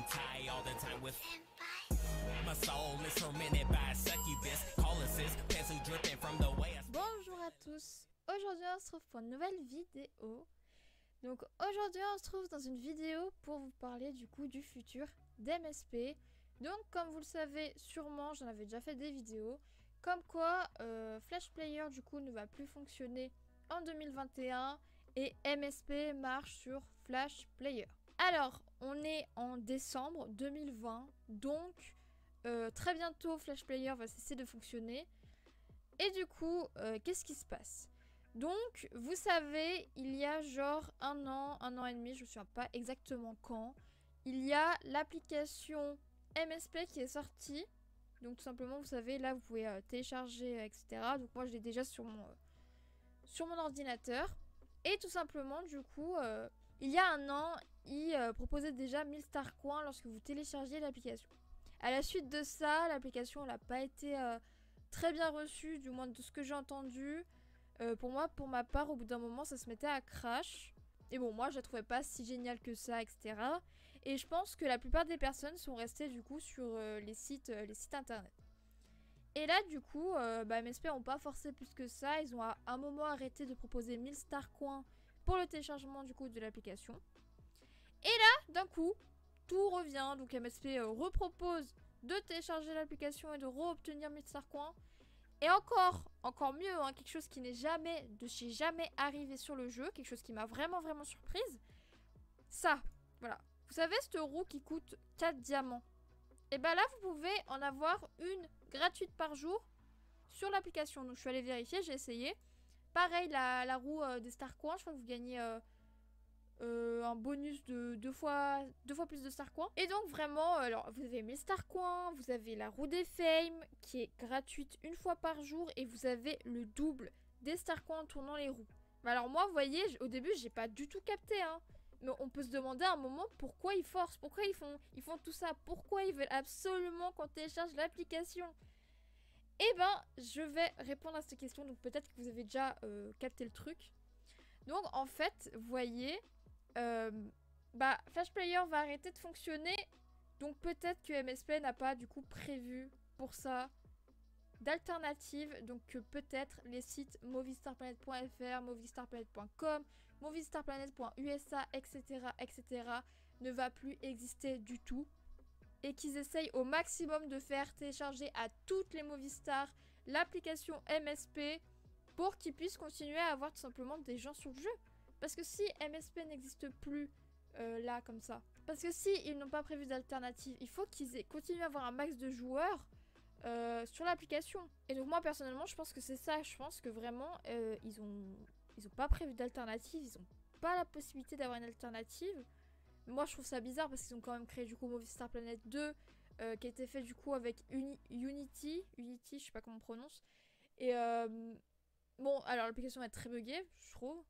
hentai all the time with my soul is tormented by a succubus, colossus, pencil dripping from the way. Bonjour à tous. Aujourd'hui on se retrouve pour une nouvelle vidéo. Donc aujourd'hui on se trouve dans une vidéo pour vous parler du coup du futur d'MSP. Donc comme vous le savez sûrement, j'en avais déjà fait des vidéos comme quoi Flash Player du coup ne va plus fonctionner en 2021 et MSP marche sur Flash Player. Alors on est en décembre 2020, donc très bientôt Flash Player va cesser de fonctionner. Et du coup qu'est-ce qui se passe? Donc, vous savez, il y a genre un an et demi, je ne me souviens pas exactement quand, il y a l'application MSP qui est sortie. Donc, tout simplement, vous savez, là, vous pouvez télécharger, etc. Donc, moi, je l'ai déjà sur mon ordinateur. Et tout simplement, du coup, il y a un an, il proposait déjà 1000 star coins lorsque vous téléchargiez l'application. À la suite de ça, l'application n'a pas été très bien reçue, du moins de ce que j'ai entendu. Pour ma part, au bout d'un moment, ça se mettait à crash. Et bon, moi, je la trouvais pas si géniale que ça, etc. Et je pense que la plupart des personnes sont restées, du coup, sur les sites internet. Et là, du coup, MSP n'ont pas forcé plus que ça. Ils ont à un moment arrêté de proposer 1000 star coins pour le téléchargement, du coup, de l'application. Et là, d'un coup, tout revient. Donc, MSP repropose de télécharger l'application et de re-obtenir 1000 star coins. Et encore mieux, hein, quelque chose qui n'est jamais arrivé sur le jeu, quelque chose qui m'a vraiment surprise. Ça, voilà. Vous savez, cette roue qui coûte 4 diamants. Et bah là, vous pouvez en avoir une gratuite par jour sur l'application. Donc je suis allée vérifier, j'ai essayé. Pareil, la roue des star coins, je crois que vous gagnez un bonus de deux fois plus de star coins. Et donc vraiment, alors vous avez 1000 star coins, vous avez la roue des fame qui est gratuite une fois par jour et vous avez le double des star coins en tournant les roues. Mais alors moi, vous voyez, au début, j'ai pas du tout capté, hein. Mais on peut se demander à un moment pourquoi ils forcent, pourquoi ils font tout ça, pourquoi ils veulent absolument qu'on télécharge l'application. Eh ben, je vais répondre à cette question, donc peut-être que vous avez déjà capté le truc. Donc en fait, vous voyez, Flash Player va arrêter de fonctionner. Donc peut-être que MSP n'a pas du coup prévu pour ça d'alternative. Donc peut-être les sites movistarplanet.fr, movistarplanet.com, movistarplanet.usa, etc. ne va plus exister du tout. Et qu'ils essayent au maximum de faire télécharger à toutes les Movistar l'application MSP pour qu'ils puissent continuer à avoir tout simplement des gens sur le jeu. Parce que si MSP n'existe plus là comme ça, parce que si ils n'ont pas prévu d'alternative, il faut qu'ils continuent à avoir un max de joueurs sur l'application. Et donc moi personnellement je pense que c'est ça, je pense que vraiment ils ont pas prévu d'alternative, ils ont pas la possibilité d'avoir une alternative. Moi je trouve ça bizarre parce qu'ils ont quand même créé du coup Movistar Planet 2 qui a été fait du coup avec Unity, je sais pas comment on prononce. Et bon, alors l'application est très buggée, je trouve.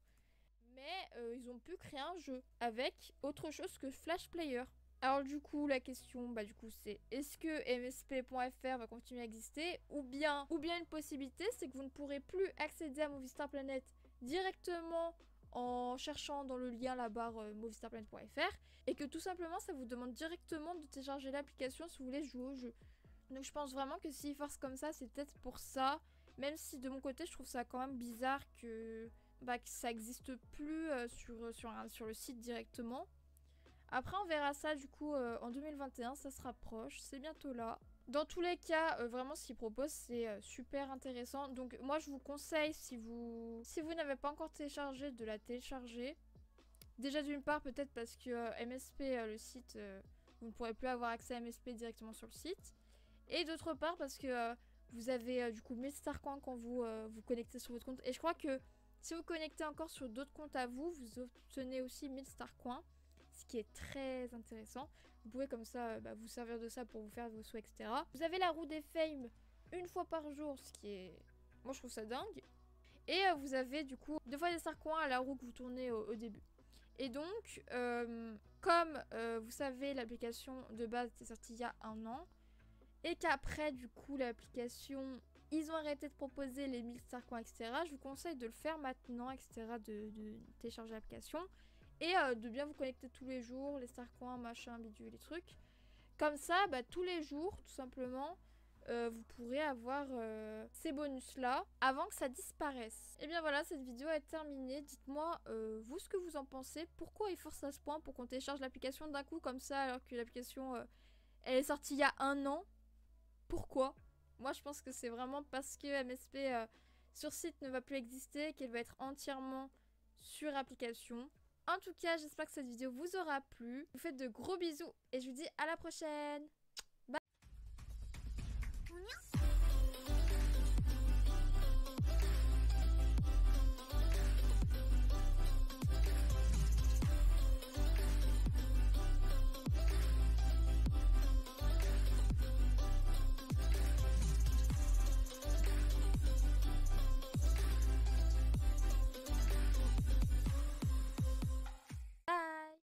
Mais ils ont pu créer un jeu avec autre chose que Flash Player. Alors du coup, la question, c'est est-ce que MSP.fr va continuer à exister ou bien une possibilité, c'est que vous ne pourrez plus accéder à Movistar Planet directement en cherchant dans le lien la barre movistarplanet.fr et que tout simplement, ça vous demande directement de télécharger l'application si vous voulez jouer au jeu. Donc je pense vraiment que s'ils forcent comme ça, c'est peut-être pour ça. Même si de mon côté, je trouve ça quand même bizarre que ça n'existe plus sur le site directement. Après, on verra ça du coup en 2021, ça se rapproche, c'est bientôt là. Dans tous les cas, vraiment ce qu'ils proposent, c'est super intéressant. Donc moi, je vous conseille, si vous n'avez pas encore téléchargé, de la télécharger. Déjà d'une part, peut-être parce que MSP, le site, vous ne pourrez plus avoir accès à MSP directement sur le site. Et d'autre part, parce que vous avez du coup 1000 star coins quand vous vous connectez sur votre compte. Et je crois que si vous connectez encore sur d'autres comptes à vous, vous obtenez aussi 1000 star coins. Ce qui est très intéressant. Vous pouvez comme ça vous servir de ça pour vous faire vos souhaits, etc. Vous avez la roue des fame une fois par jour, ce qui est... Moi je trouve ça dingue. Et vous avez du coup 2 fois des star coins à la roue que vous tournez au début. Et donc, comme vous savez, l'application de base était sortie il y a un an. Et qu'après du coup l'application... Ils ont arrêté de proposer les 1000 star coins, etc. Je vous conseille de le faire maintenant, etc. De télécharger l'application. et de bien vous connecter tous les jours, les starcoins, machin, bidule, les trucs. Comme ça, bah, tous les jours, tout simplement, vous pourrez avoir ces bonus-là avant que ça disparaisse. Et bien voilà, cette vidéo est terminée. Dites-moi, vous, ce que vous en pensez. Pourquoi ils forcent à ce point pour qu'on télécharge l'application d'un coup comme ça, alors que l'application, elle est sortie il y a 1 an? Pourquoi? Moi, je pense que c'est vraiment parce que MSP sur site ne va plus exister, qu'elle va être entièrement sur application. En tout cas, j'espère que cette vidéo vous aura plu. Je vous fais de gros bisous et je vous dis à la prochaine. Bye.